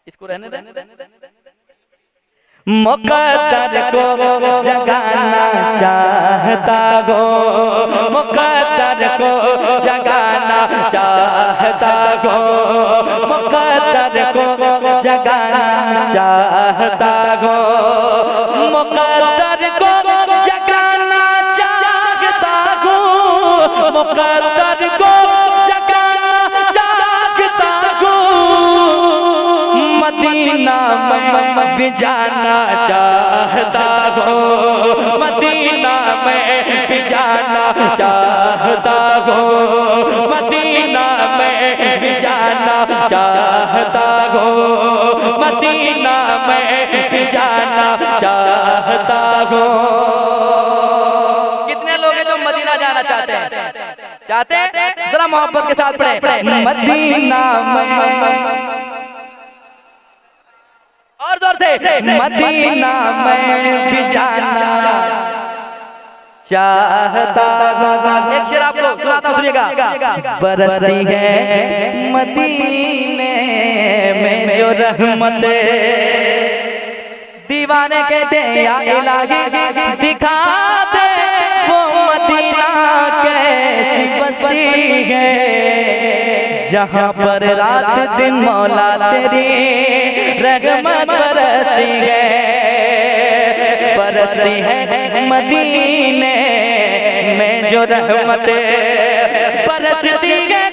इसको रहने दे। मुक़द्दर को जगाना चाहता हो, मुक़द्दर को जगाना चाहता हो, मुक़द्दर को जगाना चाहता हो, मुक़द्दर को जगाना चाहता हो, मुक़द्दर को जगाना चाहता हो, मदीना में भी जाना चाहता हो, मदीना में भी जाना चाहता हो, मदीना में भी जाना चाहता हो, मदीना में भी जाना चाहता हो। कितने लोग हैं जो मदीना जाना चाहते हैं? चाहते हैं? जरा मोहब्बत के साथ पढ़े, मदीना में, और जोर से, मदीना में भी जाना चाहता हो। एक शेर आपको सुनाता हूं, सुनिएगा। बरसती है मदीने में जो रहमत, दीवाने कहते हैं या इलाही दिखा दे वो मदीना कैसी बस्ती है, जहाँ पर रात दिन मौला तेरी रहमत बरसती है, बरसती है मदीने में जो रहमत, बरसती है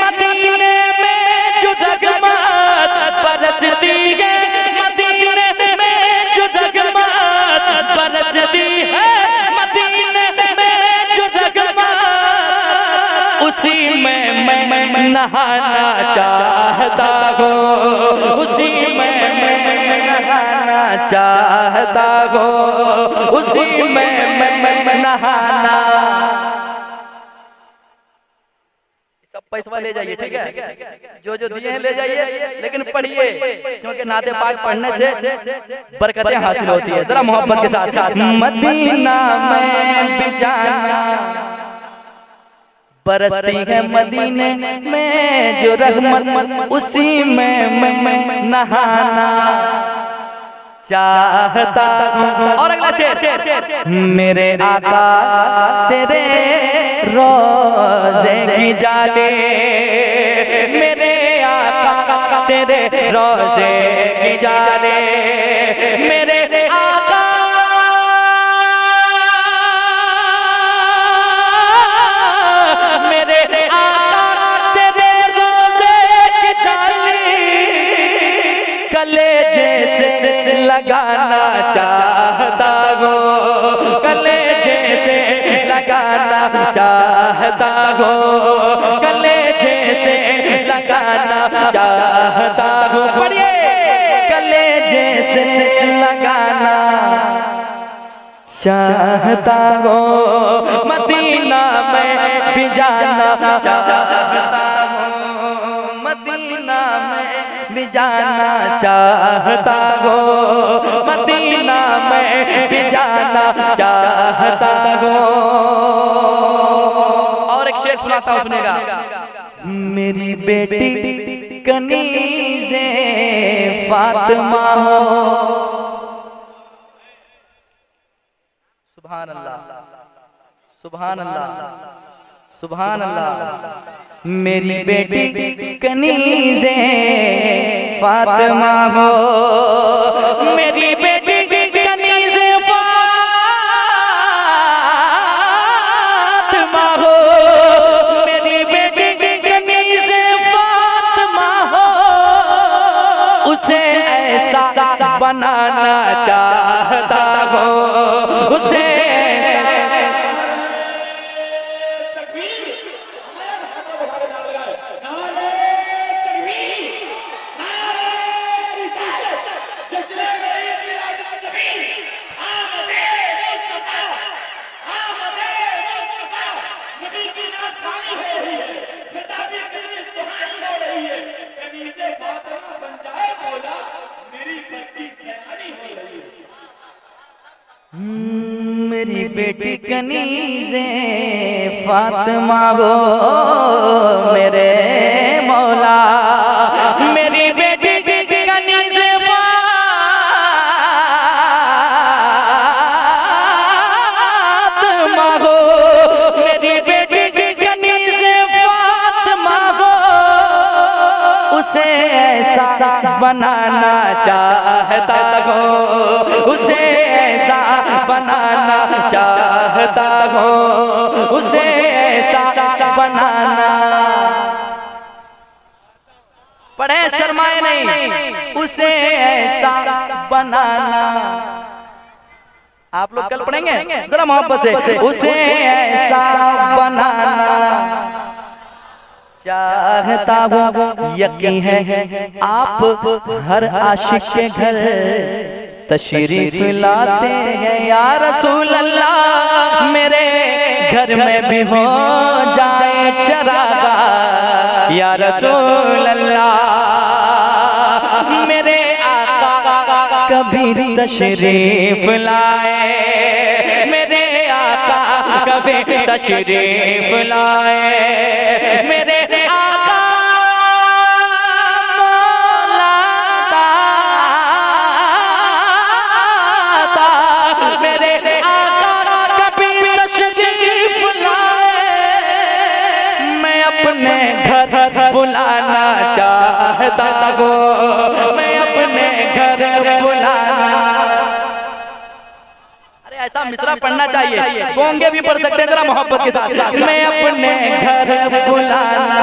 मदीने में जो रहमत, बरसती है मदीने में जो रहमत, बरसती है मदीने में जो रहमत, उसी में मैं नहाना चाहता हूँ, उसी में मैं नहाना चाहता हूँ, उसी में मैं नहाना। सब पैसा ले जाइए, ठीक है? जो जो दिए हैं ले जाइए, लेकिन पढ़िए, क्योंकि नाते पाक पढ़ने से बरकतें हासिल होती है। जरा मोहब्बत के साथ, मदीना में भी जाना, बरसती है मदीने में जो रहमत, उसी में मैं नहाना चाहता हूँ। और अगला शेर, मेरे आका तेरे रोज़े की जाने, मेरे आका तेरे रोज़े की जाने, मेरे आका कलेजे से लगाना चाहता हूँ, कलेजे से लगाना चाहता हूँ, कलेजे से लगाना चाहता हूँ। पढ़िए, कलेजे से लगाना चाहता हूँ, मदीना में भी जाना चाहता हूँ, मदीना में भी जाना चाहता हो, मदीना में भी जाना चाहता हो। और एक शेर सुनाता हूं, सुनेगा। मेरी बेटी कनीज़े फातिमा हो, सुभान अल्लाह, सुभान अल्लाह, सुभान अल्लाह। मेरी बेटी कनीज़े फातिमा हो, मेरी बेटी कनीज़े फातिमा हो, मेरी बेटी कनीज़े फातिमा हो, उसे ऐसा बनाना चाहता हो, उसे मेरी बेटी कनीज़े फातिमा हो, मेरे मौला, मेरी बेटी कनीज़े बनाना चाहता हूँ, उसे ऐसा बनाना चाहता हूँ, उसे ऐसा बनाना। पढ़े शर्माए नहीं, उसे ऐसा बनाना। आप लोग कल पढ़ेंगे जरा मोहब्बत से, उसे ऐसा बनाना चाहता हूँ। यकीन है आप हर आशिक के घर तशरीफ लाते हैं या रसूल अल्लाह, मेरे घर में भी हो जाए चरागा या रसूल अल्लाह, मेरे आका कभी तशरीफ लाए, मेरे आका कभी तशरीफ लाए, मेरे आका मौलाना, मेरे आका कभी तशरीफ लाए, मैं अपने घर बुलाना चाहता हूँ, मैं अपने घर बुलाना। अरे ऐसा मिसरा पढ़ना चाहिए, बोंगे भी पढ़ सकते हैं जरा मोहब्बत के साथ। मैं अपने घर बुलाना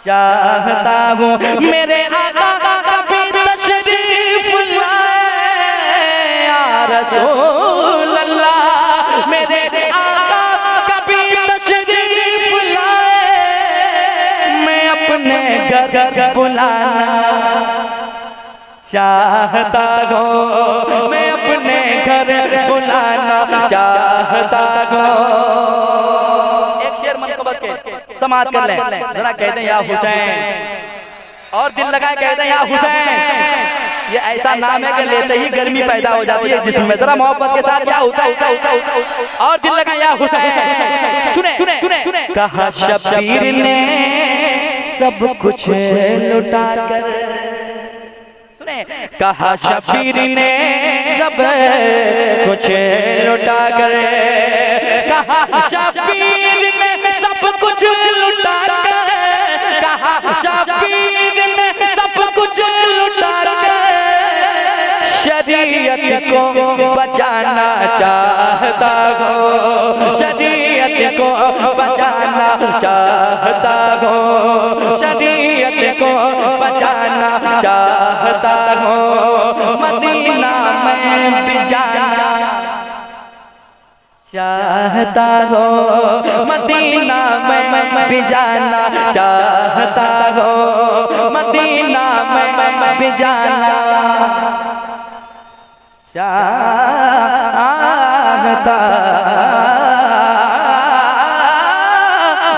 चाहता हूँ, मेरे आका कभी तशरीफ लाए या रसूल अल्लाह, मेरे आका कभी तशरीफ लाए, मैं अपने घर बुलाना चाहता हूँ, मैं अपने घर बुलाना चाहता हूँ। एक शेर मनकबत के समात कर लें जरा, कहते हैं या हुसैन, और दिल लगाए कहते हैं या हुसैन। ये ऐसा नाम है कि लेते ही गर्मी पैदा हो जाती है जिसमें, जरा मोहब्बत के साथ या हुसैन, और दिल लगाए या हुसैन। सुने सुने सुने, कहा शबीर ने सब कुछ लुटा कर, कहा शबीर ने सब कुछ लुटा कर, कहा शबीर ने सब कुछ लुटा कर, कहा शबीर ने सब कुछ लुटा कर, शरीयत को बचाना चाहता हूँ, शरीयत को बचाना चाहता हूँ, शरीयत को बचाना चाहता हूँ, मदीना में भी जाना चाहता हूँ, मदीना में भी जाना चाहता हूँ, मदीना में भी जाना चाहता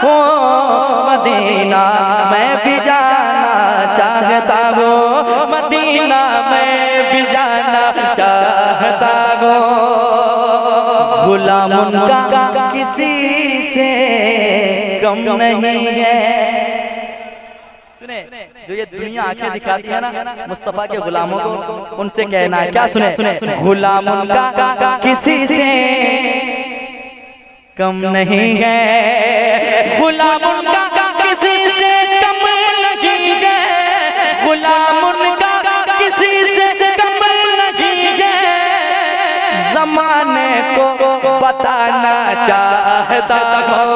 हूँ, मदीना में भी जाना चाहता हूँ, मदीना में भी जाना चाहता हूँ। गुलाम उनका किसी से कम नहीं है। सुने, जो ये दुनिया आंखें दिखाती है ना मुस्तफा के गुलामों को, उनसे कहना है क्या? सुने सुने, गुलाम उनका किसी से कम नहीं है, गुलाम उनका किसी से कम नहीं है, गुलाम उनका किसी से कम नहीं है, जमाने को बताना चाहता हूँ,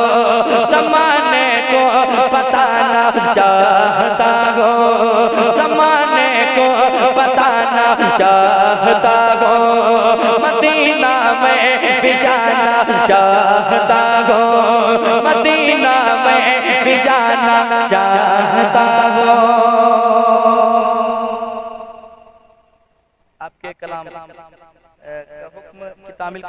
जमाने को बताना चाहता हूँ, जमाने को बताना चाहता हूँ, मदीना में भी जाना चाहता हूँ, मदीना में भी जाना चाहता हूँ। आपके कलाम हुक्म की तामील